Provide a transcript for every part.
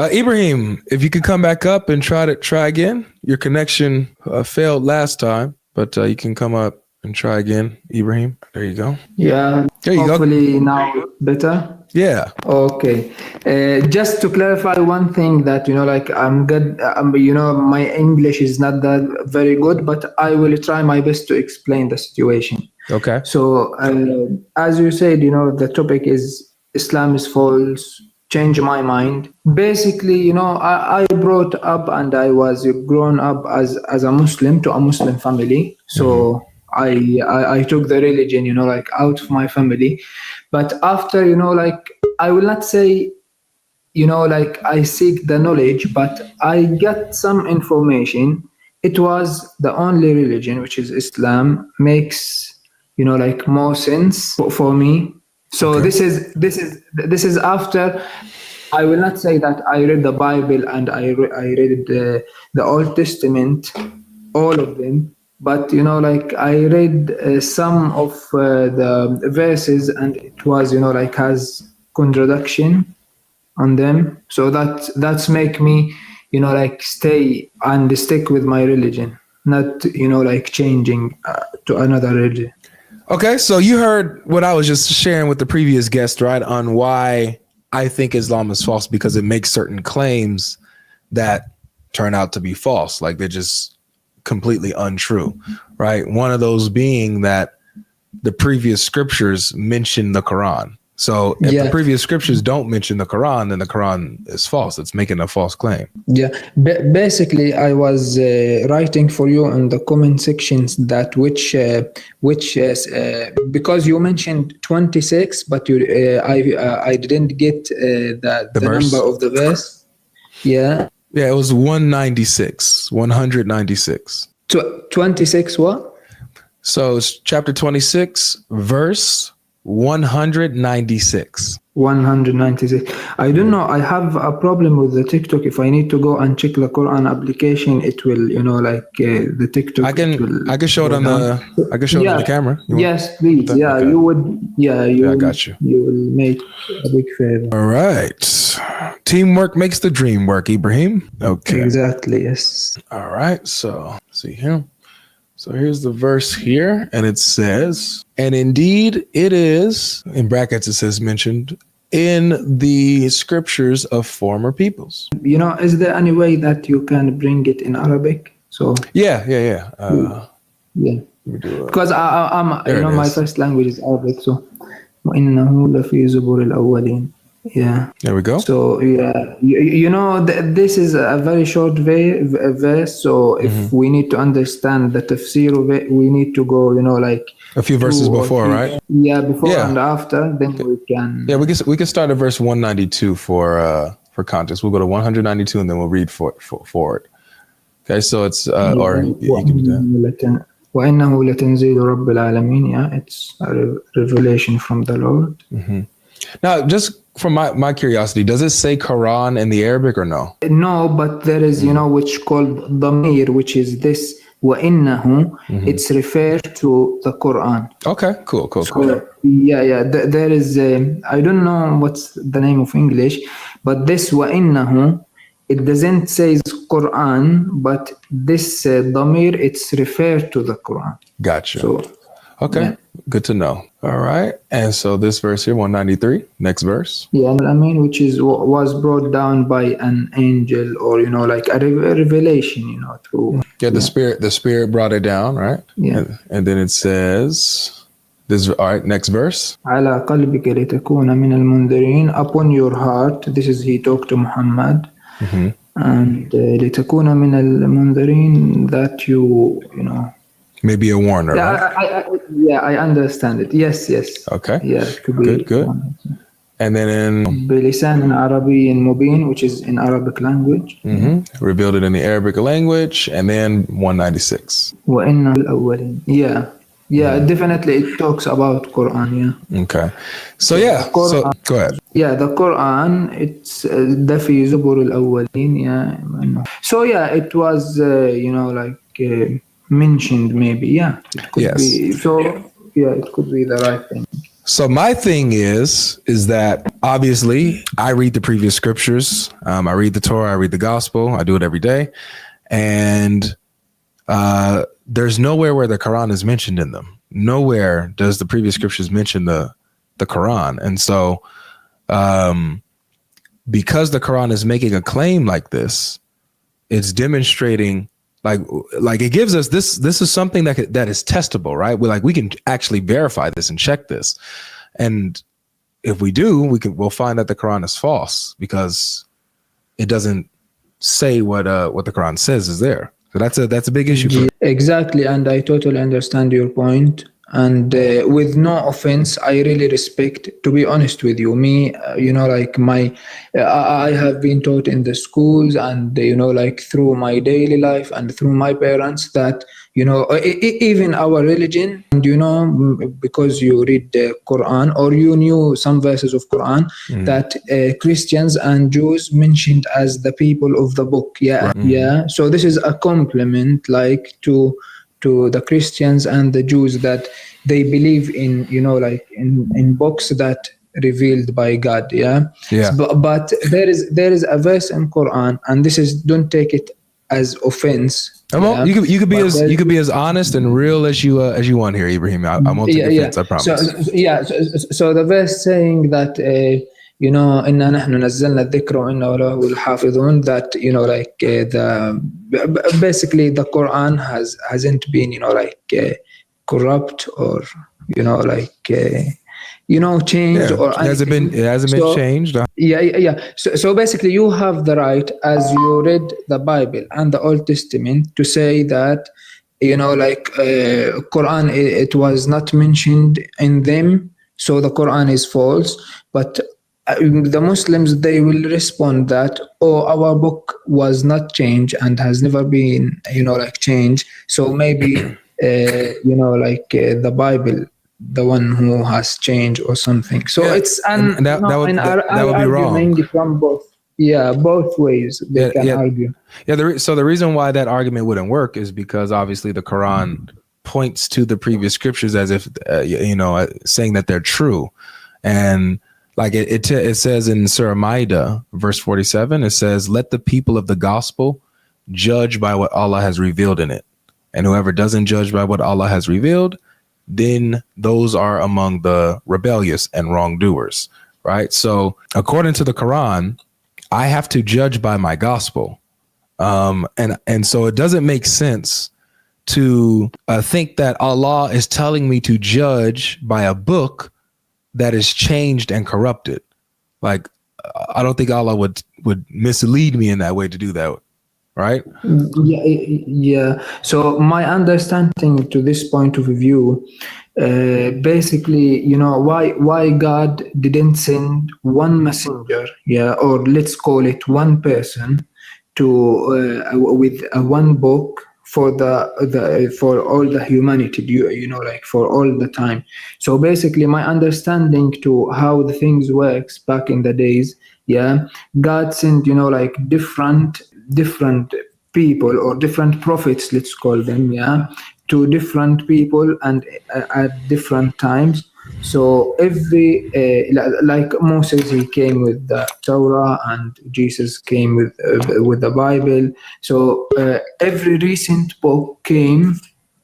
Ibrahim, if you could come back up and try again. Your connection failed last time, but you can come up and try again, Ibrahim. There you go. Yeah. There you hopefully go. Now better. Yeah. Okay. Just to clarify one thing that, I'm good. My English is not that very good, but I will try my best to explain the situation. Okay. So, as you said, the topic is Islam is false. Change my mind. Basically, I brought up and I was grown up as a Muslim to a Muslim family. So I took the religion, out of my family. But after, I will not say, I seek the knowledge, but I got some information. It was the only religion, which is Islam, makes, more sense for me. So Okay. this is after. I will not say that I read the Bible and I read the Old Testament, all of them, but I read some of the verses, and it was has contradiction on them. So that's make me stay and stick with my religion, not changing to another religion. Okay, so you heard what I was just sharing with the previous guest, right? On why I think Islam is false, because it makes certain claims that turn out to be false. Like they're just completely untrue, right? One of those being that the previous scriptures mention the Quran. So if the previous scriptures don't mention the Quran, then the Quran is false. It's making a false claim. Yeah. Basically, I was writing for you in the comment sections that which because you mentioned 26, but I didn't get the number of the verse. Yeah. Yeah, it was 196. 196. 26 what? So it's chapter 26, verse 196. 196. I don't know. I have a problem with the TikTok. If I need to go and check the Quran application, it will, the TikTok. I can show it on the camera. Yes, please. Yeah, okay. You would. Yeah, I got you. You will make a big favor. All right. Teamwork makes the dream work, Ibrahim. Okay. Exactly. Yes. All right. So see here. So here's the verse here, and it says, and indeed it is, in brackets it says mentioned, in the scriptures of former peoples. Is there any way that you can bring it in Arabic? So yeah. Because I'm, my first language is Arabic, so وَإِنَّهُ لَفِي زُبُرِ الْأَوَّلِينَ. Yeah. There we go. So yeah, this is a very short verse. So if we need to understand the tafsir of it, we need to go, a few verses before, right? Yeah, before and after. Then we can. Yeah, we can start at verse 192 for context. We'll go to 192 and then we'll read forward. Okay, so it's or you can do that. وَإِنَّهُ لَتَنزِيلُ رَبِّ الْعَالَمِينَ. Yeah, it's a revelation from the Lord. Mm-hmm. Now, just from my curiosity, does it say Quran in the Arabic or no? No, but there is, which called Dhamir, which is this وَإِنَّهُ. It's referred to the Quran. Okay, cool. Yeah. There is, I don't know what's the name of English, but this وَإِنَّهُ, it doesn't say Quran, but this Dhamir, it's referred to the Quran. Gotcha. So, okay, good to know. All right, and so this verse here, 193, next verse. Yeah, which was brought down by an angel, or like a revelation, through. Yeah, the spirit brought it down, right? Yeah, and then it says this. All right, next verse. على قلبك لتكون من المنذرين. Upon your heart. This is he talked to Muhammad. And لتكون من المنذرين, that you maybe a warner. Yeah, right? I understand it. Yes. Okay. Yeah, it could be good. And then in بلسان عربي مبين, which is in Arabic language. Revealed it in the Arabic language, and then 196. وإن الأولين. Yeah, definitely it talks about Quran. Yeah. Okay. So yeah. So go ahead. Yeah, the Quran, it's ده في زبور الأولين. Yeah. So yeah, it was mentioned maybe. Yeah. It could be. So yeah, it could be the right thing. So my thing is that obviously I read the previous scriptures. I read the Torah, I read the gospel. I do it every day. And there's nowhere where the Quran is mentioned in them. Nowhere does the previous scriptures mention the Quran. And so because the Quran is making a claim like this, it's demonstrating like it gives us this is something that is testable, right? We can actually verify this and check this. And if we do, we'll find that the Quran is false because it doesn't say what the Quran says is there. So that's a big issue. Exactly, and I totally understand your point. And with no offense, I really respect, to be honest with you, me, like I have been taught in the schools and, like through my daily life and through my parents that, even our religion, and, because you read the Quran or you knew some verses of Quran that Christians and Jews mentioned as the people of the book. Yeah. Right. Yeah. So this is a compliment, like to the Christians and the Jews that they believe in, like in books that revealed by God. Yeah. But there is a verse in Quran, and this is, don't take it as offense. Well, you could be as honest and real as you want here, Ibrahim. I won't take offense. I promise. So the verse saying that إنا نحن نزلنا الذكر وإنا له الحافظون, that basically the Quran hasn't been corrupt or changed, or it hasn't been changed. So basically you have the right, as you read the Bible and the Old Testament, to say that Quran, it was not mentioned in them, so the Quran is false. But the Muslims, they will respond that, our book was not changed and has never been changed, so maybe the Bible, the one who has changed or something. So it's that would be wrong from both ways they can argue. So the reason why that argument wouldn't work is because obviously the Quran points to the previous scriptures as if saying that they're true. And like it says in Surah Ma'idah, verse 47, it says, let the people of the gospel judge by what Allah has revealed in it. And whoever doesn't judge by what Allah has revealed, then those are among the rebellious and wrongdoers, right? So according to the Quran, I have to judge by my gospel. And so it doesn't make sense to think that Allah is telling me to judge by a book that is changed and corrupted. Like, I don't think Allah would mislead me in that way to do that, right? Yeah. So my understanding to this point of view, basically, why God didn't send one messenger, or let's call it one person, to with one book for for all the humanity, for all the time. So basically my understanding to how the things works back in the days, God sent different people or different prophets, let's call them, to different people and at different times. So every like Moses, he came with the Torah, and Jesus came with the Bible. So every recent book came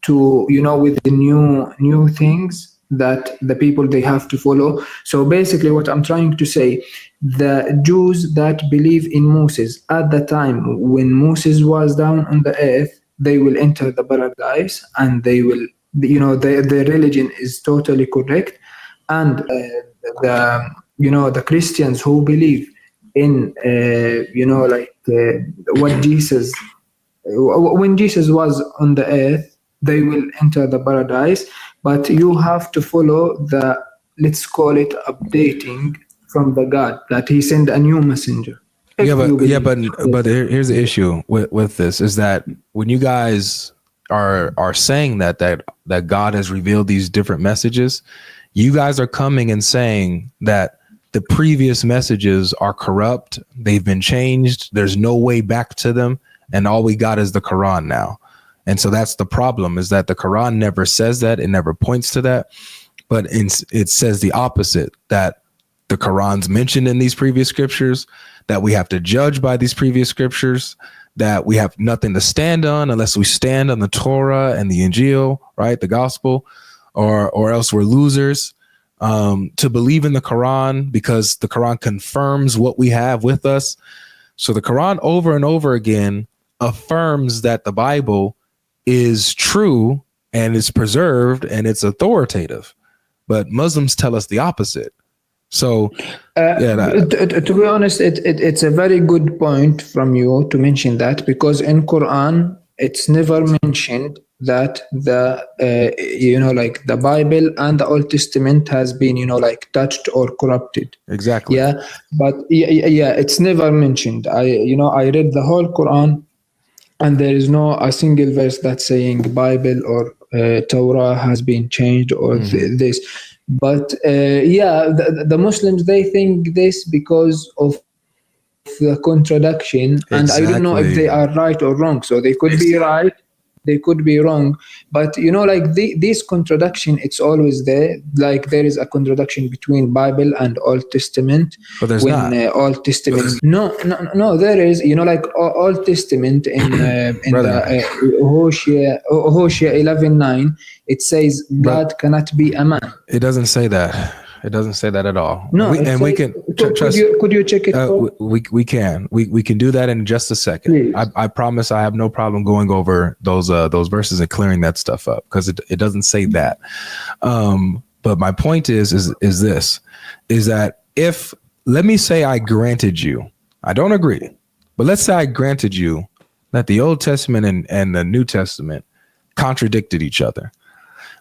to with the new things that the people, they have to follow. So basically what I'm trying to say, the Jews that believe in Moses at the time when Moses was down on the earth, they will enter the paradise, and they will, their religion is totally correct. And the Christians who believe in what Jesus, when Jesus was on the earth, they will enter the paradise. But you have to follow the, let's call it, updating from the God, that he sent a new messenger. But here's the issue with this, is that when you guys are saying that God has revealed these different messages, you guys are coming and saying that the previous messages are corrupt, they've been changed, there's no way back to them, and all we got is the Quran now. And so that's the problem, is that the Quran never says that, it never points to that. But it says the opposite, that the Quran's mentioned in these previous scriptures, that we have to judge by these previous scriptures, that we have nothing to stand on unless we stand on the Torah and the Injil, right? The gospel, or else we're losers. To believe in the Quran because the Quran confirms what we have with us. So the Quran over and over again affirms that the Bible is true and is preserved and it's authoritative. But Muslims tell us the opposite. So, to be honest, it's a very good point from you to mention that, because in Quran it's never mentioned that the Bible and the Old Testament has been touched or corrupted. Exactly. Yeah, but it's never mentioned. I read the whole Quran, and there is no a single verse that's saying Bible or Torah has been changed or this. But the Muslims, they think this because of the contradiction, and I don't know if they are right or wrong. So they could be right, they could be wrong, but this contradiction, it's always there. Like there is a contradiction between Bible and Old Testament. But there's not. Old Testament, no, there is. Old Testament in the Hosea 11:9, it says God cannot be a man. It doesn't say that. It doesn't say that at all. No, we can trust. Could you check it? We can do that in just a second. I promise. I have no problem going over those verses and clearing that stuff up, because it doesn't say that. But my point is that if, let me say I granted you, I don't agree, but let's say I granted you that the Old Testament and the New Testament contradicted each other.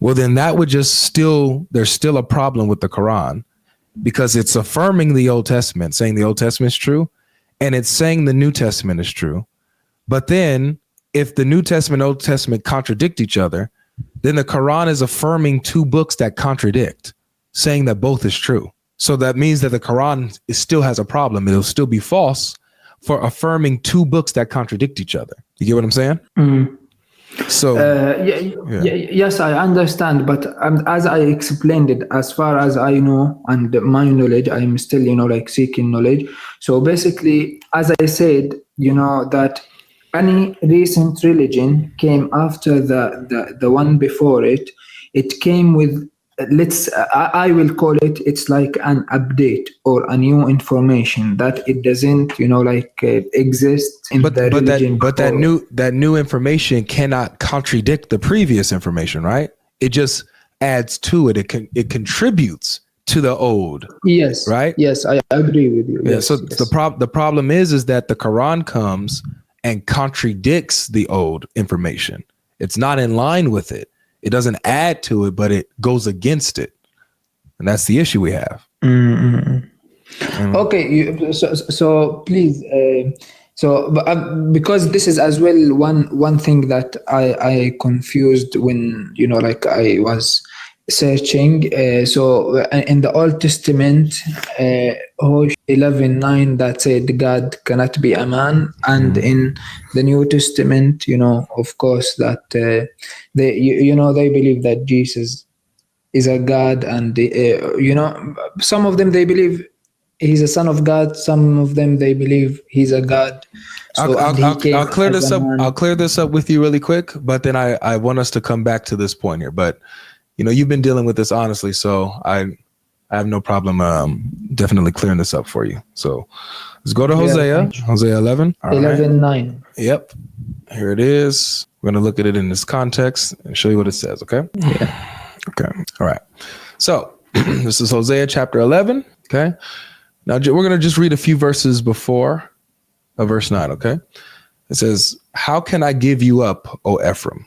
Well, then that would there's still a problem with the Quran, because it's affirming the Old Testament, saying the Old Testament is true, and it's saying the New Testament is true. But then if the New Testament and Old Testament contradict each other, then the Quran is affirming two books that contradict, saying that both is true. So that means that the Quran still has a problem. It'll still be false for affirming two books that contradict each other. You get what I'm saying? Mm. So yes, I understand, but as I explained it, as far as I know and my knowledge, I'm still seeking knowledge. So basically, as I said, that any recent religion came after the one before it. It came with, I will call it, it's like an update or a new information that it doesn't exist in the religion. But that new information cannot contradict the previous information, right? It just adds to it. It contributes to the old. Yes. Right? Yes, I agree with you. Yeah. Yes, So yes. the problem is that the Quran comes and contradicts the old information. It's not in line with it. It doesn't add to it, but it goes against it. And that's the issue we have. Mm-hmm. Okay. So please, because this is as well one thing that I confused when, I was searching. So in the Old Testament, Hosea 11:9, that said God cannot be a man, and in the New Testament, of course, that they believe that Jesus is a God, and some of them they believe he's a son of God. Some of them they believe he's a God. So I'll clear this up. I'll clear this up with you really quick, but then I want us to come back to this point here. But you've been dealing with this honestly, so I have no problem definitely clearing this up for you. So let's go to Hosea 11. 11:9. Yep. Here it is. We're going to look at it in this context and show you what it says, okay? Yeah. Okay. All right. So this is Hosea chapter 11, okay? Now we're going to just read a few verses before verse 9, okay? It says, "How can I give you up, O Ephraim?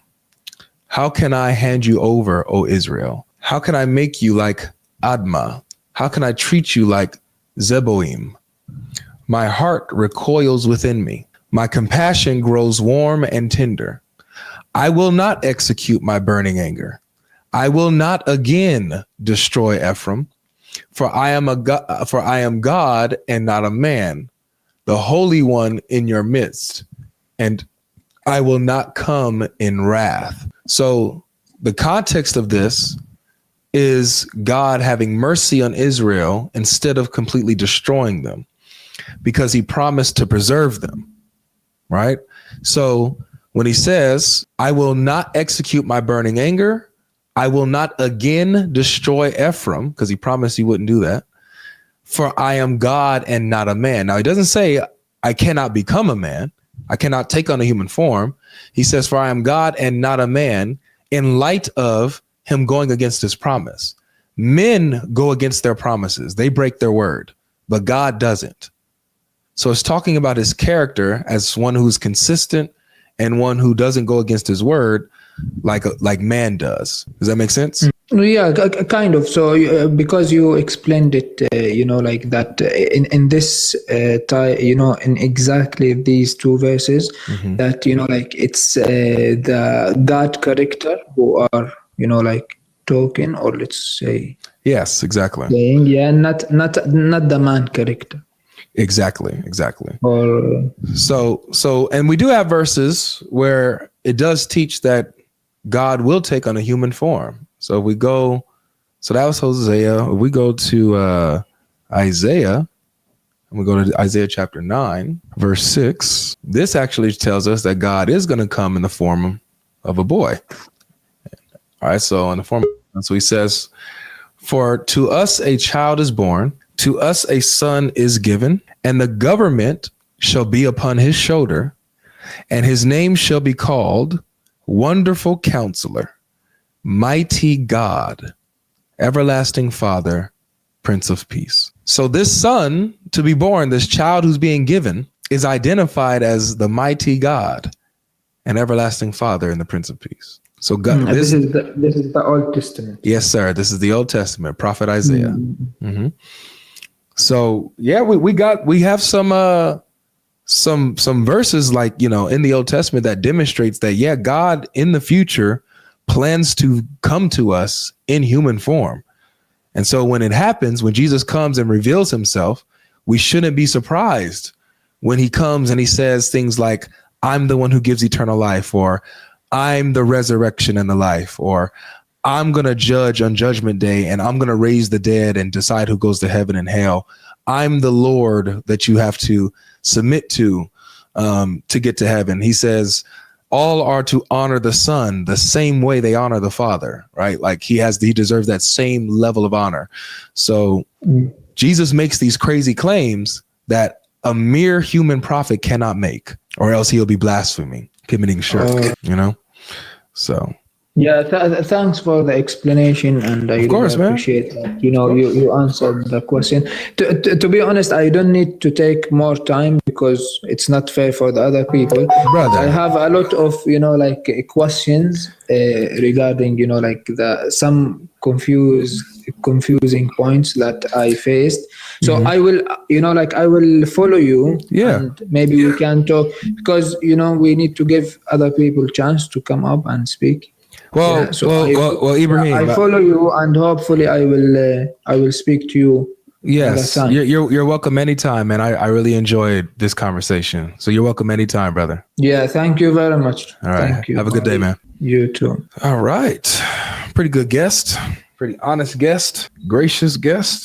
How can I hand you over, O Israel? How can I make you like Admah? How can I treat you like Zeboim? My heart recoils within me. My compassion grows warm and tender. I will not execute my burning anger. I will not again destroy Ephraim, for I am God and not a man, the Holy One in your midst, and I will not come in wrath." So the context of this is God having mercy on Israel instead of completely destroying them, because he promised to preserve them, right? So when he says, I will not execute my burning anger, I will not again destroy Ephraim, because he promised he wouldn't do that, for I am God and not a man. Now, he doesn't say I cannot become a man. I cannot take on a human form. He says, for I am God and not a man, in light of him going against his promise. Men go against their promises. They break their word, but God doesn't. So it's talking about his character as one who's consistent and one who doesn't go against his word like man does. Does that make sense? Yeah, kind of. So because you explained it, like that in this in exactly these two verses, that like it's the God character who are like talking, or let's say, yes, exactly, saying, yeah, not the man character. Exactly. Or So, and we do have verses where it does teach that God will take on a human form. So we go, so that was Hosea. We go to Isaiah, and we go to Isaiah chapter 9, verse 6. This actually tells us that God is going to come in the form of a boy. All right, so in the form, so he says, for to us a child is born, to us a son is given, and the government shall be upon his shoulder, and his name shall be called Wonderful Counselor, Mighty God, Everlasting Father, Prince of Peace. So this son to be born, this child who's being given, is identified as the Mighty God and Everlasting Father and the Prince of Peace. So God, this is the Old Testament. Yes, sir. This is the Old Testament, Prophet Isaiah. So yeah, we have some verses like, in the Old Testament that demonstrates that, yeah, God in the future plans to come to us in human form. And so when it happens, when Jesus comes and reveals himself, we shouldn't be surprised when he comes and he says things like, I'm the one who gives eternal life, or I'm the resurrection and the life, or I'm going to judge on judgment day and I'm going to raise the dead and decide who goes to heaven and hell. I'm the Lord that you have to submit to get to heaven. He says all are to honor the Son the same way they honor the Father, right? Like he deserves that same level of honor. So Jesus makes these crazy claims that a mere human prophet cannot make, or else he'll be blaspheming, committing shirk, So yeah, thanks for the explanation, and I really appreciate that. You answered the question. To be honest, I don't need to take more time because it's not fair for the other people. Brother, I have a lot of questions regarding some confusing points that I faced. So I will I will follow you. Yeah. And maybe we can talk, because we need to give other people chance to come up and speak. Well, Ibrahim, I follow you, and hopefully I will speak to you. Yes, you're welcome anytime, man. I really enjoyed this conversation. So you're welcome anytime, brother. Yeah, thank you very much. All right. Thank you. Have a good day, man. You too. All right. Pretty good guest. Pretty honest guest. Gracious guest.